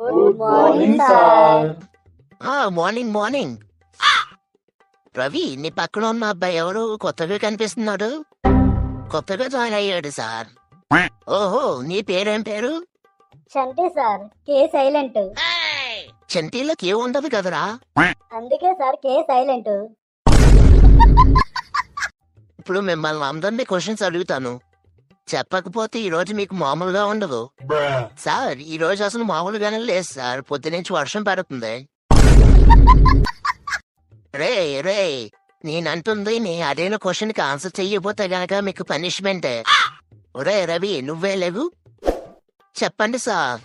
Good morning sir. Morning morning. Ravi, నీ పక్కన ఉన్న అబ్బాయి ఎవరు కొత్తగా కనిపిస్తున్నాడు? కొత్తగా జాయిన్ అయ్యాడు సార్. ఓహో, నీ పేరేం పేరు? చంటి సార్, కే సైలెంట్. చంటీలో కే ఉండదు కదరా? అందుకే సార్ కే సైలెంట్. ఇప్పుడు మిమ్మల్ని అందరినీ క్వశ్చన్స్ అడుగుతాను. చెప్పకపోతే ఈ రోజు మీకు మామూలుగా ఉండదు సార్. ఈ రోజు అసలు మామూలుగానే లేదు సార్. పొద్దునుంచి వర్షం పడుతుంది. రే రే, నేనంటుంది నీ అడిగిన క్వశ్చన్ కి ఆన్సర్ చెయ్యకపోతే గనక మీకు పనిష్మెంట్. ఒరే రవి, నువ్వే లేవు. చెప్పండి సార్.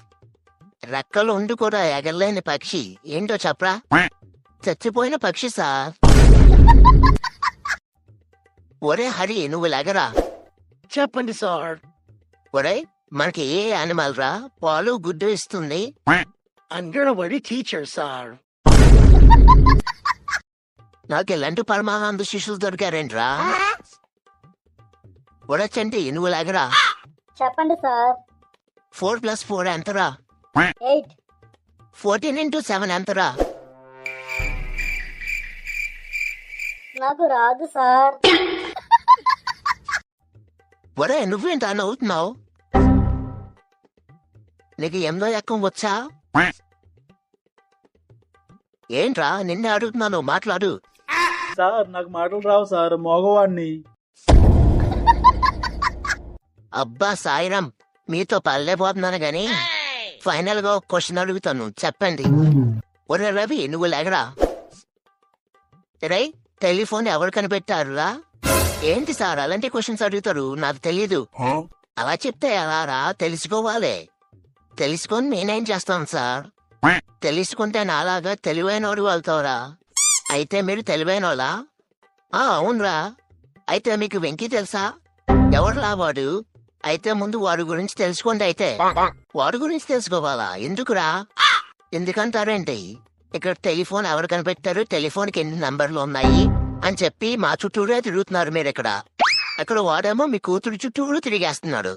రెక్కలు ఉండి కూడా ఎగరలేని పక్షి ఏంటో చెప్పరా? చచ్చిపోయిన పక్షి సార్. ఒరే హరి, నువ్వు లెగరా. చెప్పండి సార్. ఒరే, మనకి ఏ యానిమల్ రా పాలు గుడ్డు ఇస్తుంది? Anganwadi teacher sir. నాకు ఎలాంటి పరమానంద శిష్యులు దొరికారేంట్రా? ఒరే చంటి, నువ్వు లెగరా. చెప్పండి సార్. 4 + 4 ఎంతరా? 8. 14 × 7 ఎంతరా? నాకు రాదు సార్. ఒరే, నువ్వేంటా నవ్వుతున్నావు? నీకు 8వ ఎక్కం వచ్చా? ఏంట్రా, నిన్నే అడుగుతున్నాను, మాట్లాడు. సార్, నాకు మాటలు రావు సార్, మగవాడిని. అబ్బా సాయిరాం, మీతో పల్లెపోతున్నాను గాని ఫైనల్ గా ఒక క్వశ్చన్ అడుగుతాను, చెప్పండి. ఒరే రవి, నువ్వు లేగరా. రే, టెలిఫోన్ ఎవరు కనిపెట్టారురా? ఏంటి సార్ అలాంటి క్వశ్చన్స్ అడుగుతారు? నాకు తెలీదు. అలా చెప్తే ఎలా రా? తెలుసుకోవాలి. తెలుసుకొని నేనేం చేస్తాను సార్? తెలుసుకుంటే నాలాగా తెలివైనోడు అవుతావురా. అయితే మీరు తెలివైనోళ్ళా? అవునరా. అయితే మీకు వెంకీ తెలుసా? ఎవరులా వాడు? అయితే ముందు వాడి గురించి తెలుసుకోండి. అయితే వాడి గురించి తెలుసుకోవాలా? ఎందుకురా? ఎందుకంటారేంటి? ఇక్కడ టెలిఫోన్ ఎవరు కనిపెట్టారు, టెలిఫోన్కి ఎన్ని నంబర్లు ఉన్నాయి అని చెప్పి మా చుట్టూరే తిరుగుతున్నారు మీరు. ఇక్కడ వాడేమో మీ కూతురు చుట్టూరు తిరిగేస్తున్నాడు.